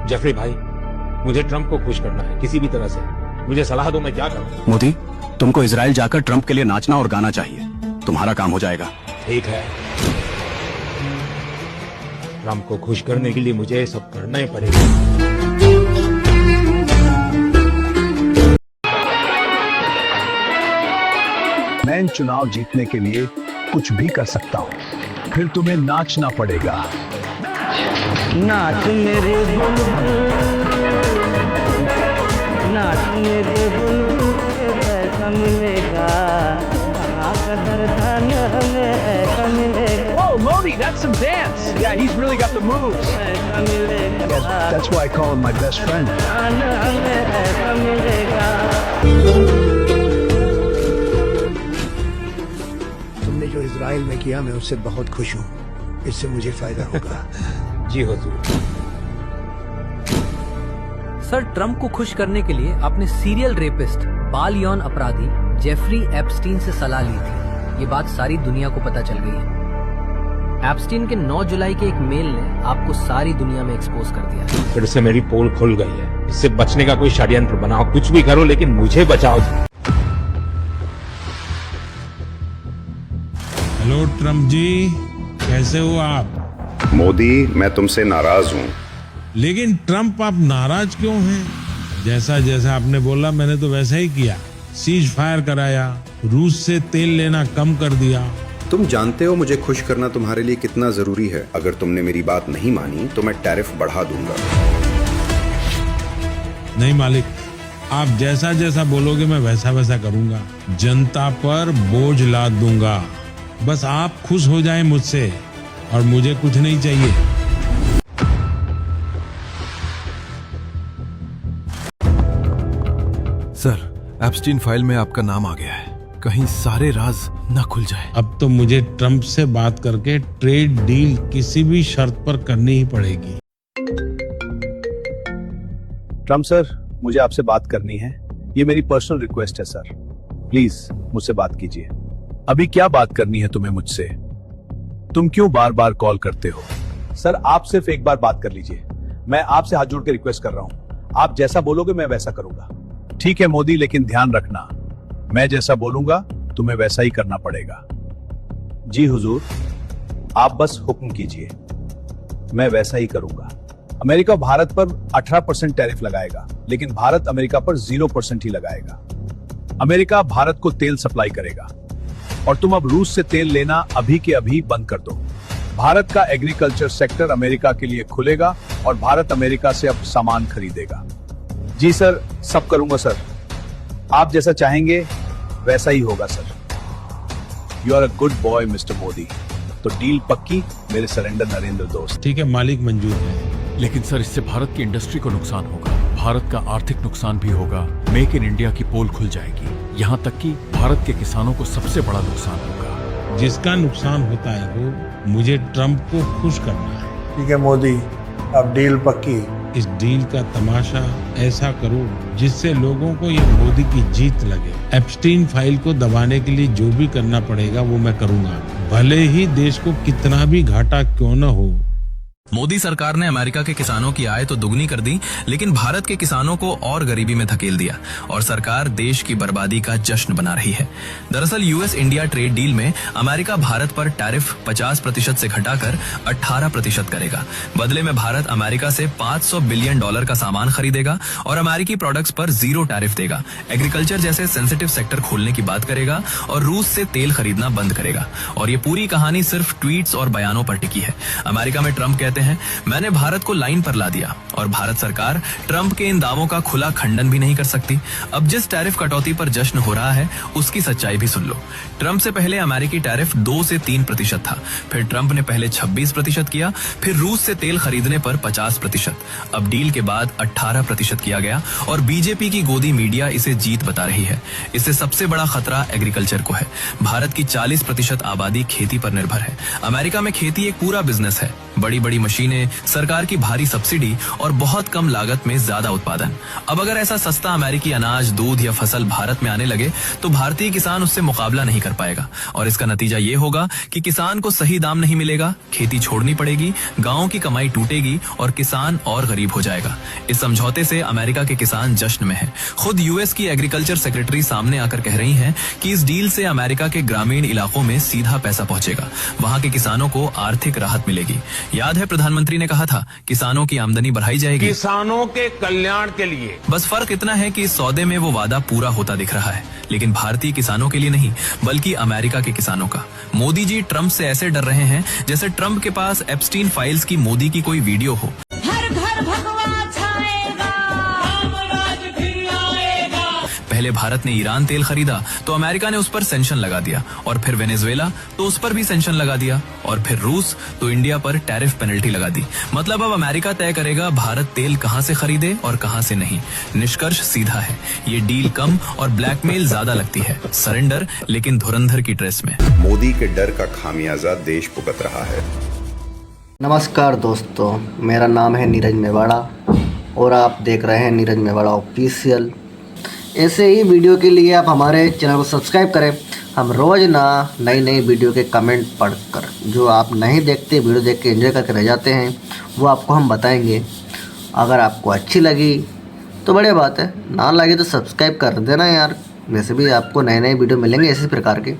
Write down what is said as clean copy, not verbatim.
Jeffrey भाई, मुझे Trump को खुश करना है किसी भी तरह से। मुझे सलाह दो, मैं क्या करूं? मोदी, तुमको इजराइल जाकर ट्रंप के लिए नाचना और गाना चाहिए, तुम्हारा काम हो जाएगा। ठीक है, ट्रंप को खुश करने के लिए मुझे ये सब करना ही पड़ेगा। मैं चुनाव जीतने के लिए कुछ भी कर सकता हूँ, फिर तुम्हें नाचना पड़ेगा। नाच मेरे बुलबुल, नाच मेरे बुलबुल, पैसा मिलेगा, कदर धन हमें ऐसा मिलेगा। Oh, Modi, that's some dance. Yeah, he's really got the moves. ऐसा मिलेगा, That's why I call him my best friend. धन हमें ऐसा मिलेगा। तुमने जो इजराइल में किया, मैं उससे बहुत खुश हूँ। इससे मुझे फायदा होगा। जी हुजूर। सर, ट्रंप को खुश करने के लिए आपने सीरियल रेपिस्ट, बाल यौन अपराधी जेफरी एप्स्टीन से सलाह ली थी। ये बात सारी दुनिया को पता चल गई है। एप्स्टीन के 9 जुलाई के एक मेल ने आपको सारी दुनिया में एक्सपोज कर दिया। फिर से मेरी पोल खुल गई है। इससे बचने का कोई षड्यंत्र बनाओ, कुछ भी करो, लेकिन मुझे बचाओ। हेलो ट्रंप जी, कैसे हो आप? मोदी, मैं तुमसे नाराज हूँ। लेकिन ट्रंप, आप नाराज क्यों हैं? जैसा जैसा आपने बोला मैंने तो वैसा ही किया। सीज फायर कराया, रूस से तेल लेना कम कर दिया। तुम जानते हो मुझे खुश करना तुम्हारे लिए कितना जरूरी है। अगर तुमने मेरी बात नहीं मानी तो मैं टैरिफ बढ़ा दूंगा। नहीं मालिक, आप जैसा जैसा बोलोगे मैं वैसा वैसा करूंगा। जनता पर बोझ लाद दूंगा। बस आप खुश हो जाएं मुझसे, और मुझे कुछ नहीं चाहिए। सर, एप्स्टीन फाइल में आपका नाम आ गया है। कहीं सारे राज न खुल जाए। अब तो मुझे ट्रंप से बात करके ट्रेड डील किसी भी शर्त पर करनी ही पड़ेगी। ट्रम्प सर, मुझे आपसे बात करनी है। ये मेरी पर्सनल रिक्वेस्ट है सर, प्लीज मुझसे बात कीजिए। अभी क्या बात करनी है तुम्हें मुझसे? तुम क्यों बार बार कॉल करते हो? सर, आप सिर्फ एक बार बात कर लीजिए। मैं आपसे हाथ जोड़ के रिक्वेस्ट कर रहा हूँ। आप जैसा बोलोगे मैं वैसा करूंगा। ठीक है मोदी, लेकिन ध्यान रखना, मैं जैसा बोलूंगा तुम्हें वैसा ही करना पड़ेगा। जी हुजूर, आप बस हुक्म कीजिए, मैं वैसा ही करूंगा। अमेरिका भारत पर 18% टैरिफ लगाएगा, लेकिन भारत अमेरिका पर 0% ही लगाएगा। अमेरिका भारत को तेल सप्लाई करेगा और तुम अब रूस से तेल लेना अभी के अभी बंद कर दो। भारत का एग्रीकल्चर सेक्टर अमेरिका के लिए खुलेगा और भारत अमेरिका से अब सामान खरीदेगा। जी सर, सब करूंगा सर। आप जैसा चाहेंगे वैसा ही होगा sir. You are a good boy mister Modi. तो डील पक्की मेरे सरेंडर नरेंद्र दोस्त। ठीक है मालिक, मंजूर है। लेकिन सर, इससे भारत की इंडस्ट्री को नुकसान होगा, भारत का आर्थिक नुकसान भी होगा। मेक इन इंडिया की पोल खुल जाएगी। यहाँ तक कि भारत के किसानों को सबसे बड़ा नुकसान होगा। जिसका नुकसान होता है वो मुझे ट्रंप को खुश करना है। ठीक है मोदी, अब डील पक्की। इस डील का तमाशा ऐसा करो जिससे लोगों को ये मोदी की जीत लगे। एप्स्टीन फाइल को दबाने के लिए जो भी करना पड़ेगा वो मैं करूंगा, भले ही देश को कितना भी घाटा क्यों न हो। मोदी सरकार ने अमेरिका के किसानों की आय तो दुगनी कर दी, लेकिन भारत के किसानों को और गरीबी में धकेल दिया और सरकार देश की बर्बादी का जश्न बना रही है। दरअसल यूएस इंडिया ट्रेड डील में अमेरिका भारत पर टैरिफ 50% से घटाकर 18% करेगा। बदले में भारत अमेरिका से $500 बिलियन का सामान खरीदेगा और अमेरिकी प्रोडक्ट्स पर 0 टैरिफ देगा। एग्रीकल्चर जैसे सेंसिटिव सेक्टर खोलने की बात करेगा और रूस से तेल खरीदना बंद करेगा। और ये पूरी कहानी सिर्फ ट्वीट्स और बयानों पर टिकी है। अमेरिका में ट्रंप कहते हैं, मैंने भारत को लाइन पर ला दिया, और भारत सरकार ट्रंप के इन दावों का खुला खंडन भी नहीं कर सकती। अब जिस टैरिफ कटौती पर जश्न हो रहा है उसकी सच्चाई भी सुन लो। ट्रंप से पहले अमेरिकी टैरिफ 2 से 3% था, फिर ट्रंप ने पहले 26% किया, फिर रूस से तेल खरीदने पर 50%, अब डील के बाद 18% किया गया और बीजेपी की गोदी मीडिया इसे जीत बता रही है। इससे सबसे बड़ा खतरा एग्रीकल्चर को है। भारत की 40% आबादी खेती पर निर्भर है। अमेरिका में खेती एक पूरा बिजनेस है। बड़ी बड़ी मशीनें, सरकार की भारी सब्सिडी और बहुत कम लागत में ज्यादा उत्पादन। अब अगर ऐसा सस्ता अमेरिकी अनाज, दूध या फसल भारत में आने लगे तो भारतीय किसान उससे मुकाबला नहीं कर पाएगा और इसका नतीजा ये होगा कि किसान को सही दाम नहीं मिलेगा, खेती छोड़नी पड़ेगी, गांवों की कमाई टूटेगी और किसान और गरीब हो जाएगा। इस समझौते से अमेरिका के किसान जश्न में हैं। खुद यूएस की एग्रीकल्चर सेक्रेटरी सामने आकर कह रही हैं कि इस डील से अमेरिका के ग्रामीण इलाकों में सीधा पैसा पहुंचेगा, वहां के किसानों को आर्थिक राहत मिलेगी। याद है प्रधानमंत्री ने कहा था किसानों की आमदनी बढ़ाई जाएगी, किसानों के कल्याण के लिए। बस फर्क इतना है कि इस सौदे में वो वादा पूरा होता दिख रहा है, लेकिन भारतीय किसानों के लिए नहीं बल्कि अमेरिका के किसानों का। मोदी जी ट्रंप से ऐसे डर रहे हैं जैसे ट्रंप के पास एप्स्टीन फाइल्स की मोदी की कोई वीडियो हो। पहले भारत ने ईरान तेल खरीदा तो अमेरिका ने उस पर सेंक्शन लगा दिया, और फिर वेनेजुएला तो उस पर भी सेंक्शन लगा दिया, और फिर रूस तो इंडिया पर टैरिफ पेनल्टी लगा दी। मतलब अब अमेरिका तय करेगा भारत तेल कहां से खरीदे और कहां से नहीं। निष्कर्ष सीधा है, ये डील कम और ब्लैकमेल ज्यादा लगती है, सरेंडर लेकिन धुरंधर की ड्रेस में। मोदी के डर का खामियाजा देश भुगत रहा है। नमस्कार दोस्तों, मेरा नाम है नीरज मेवाड़ा और आप देख रहे हैं नीरज मेवाड़ा ऑफिशियल। ऐसे ही वीडियो के लिए आप हमारे चैनल को सब्सक्राइब करें। हम रोज़ नई नई वीडियो के कमेंट पढ़कर, जो आप नहीं देखते, वीडियो देख के एंजॉय करके रह जाते हैं, वो आपको हम बताएंगे। अगर आपको अच्छी लगी तो बढ़िया बात है, ना लगी तो सब्सक्राइब कर देना यार। वैसे भी आपको नए नए वीडियो मिलेंगे इसी प्रकार के।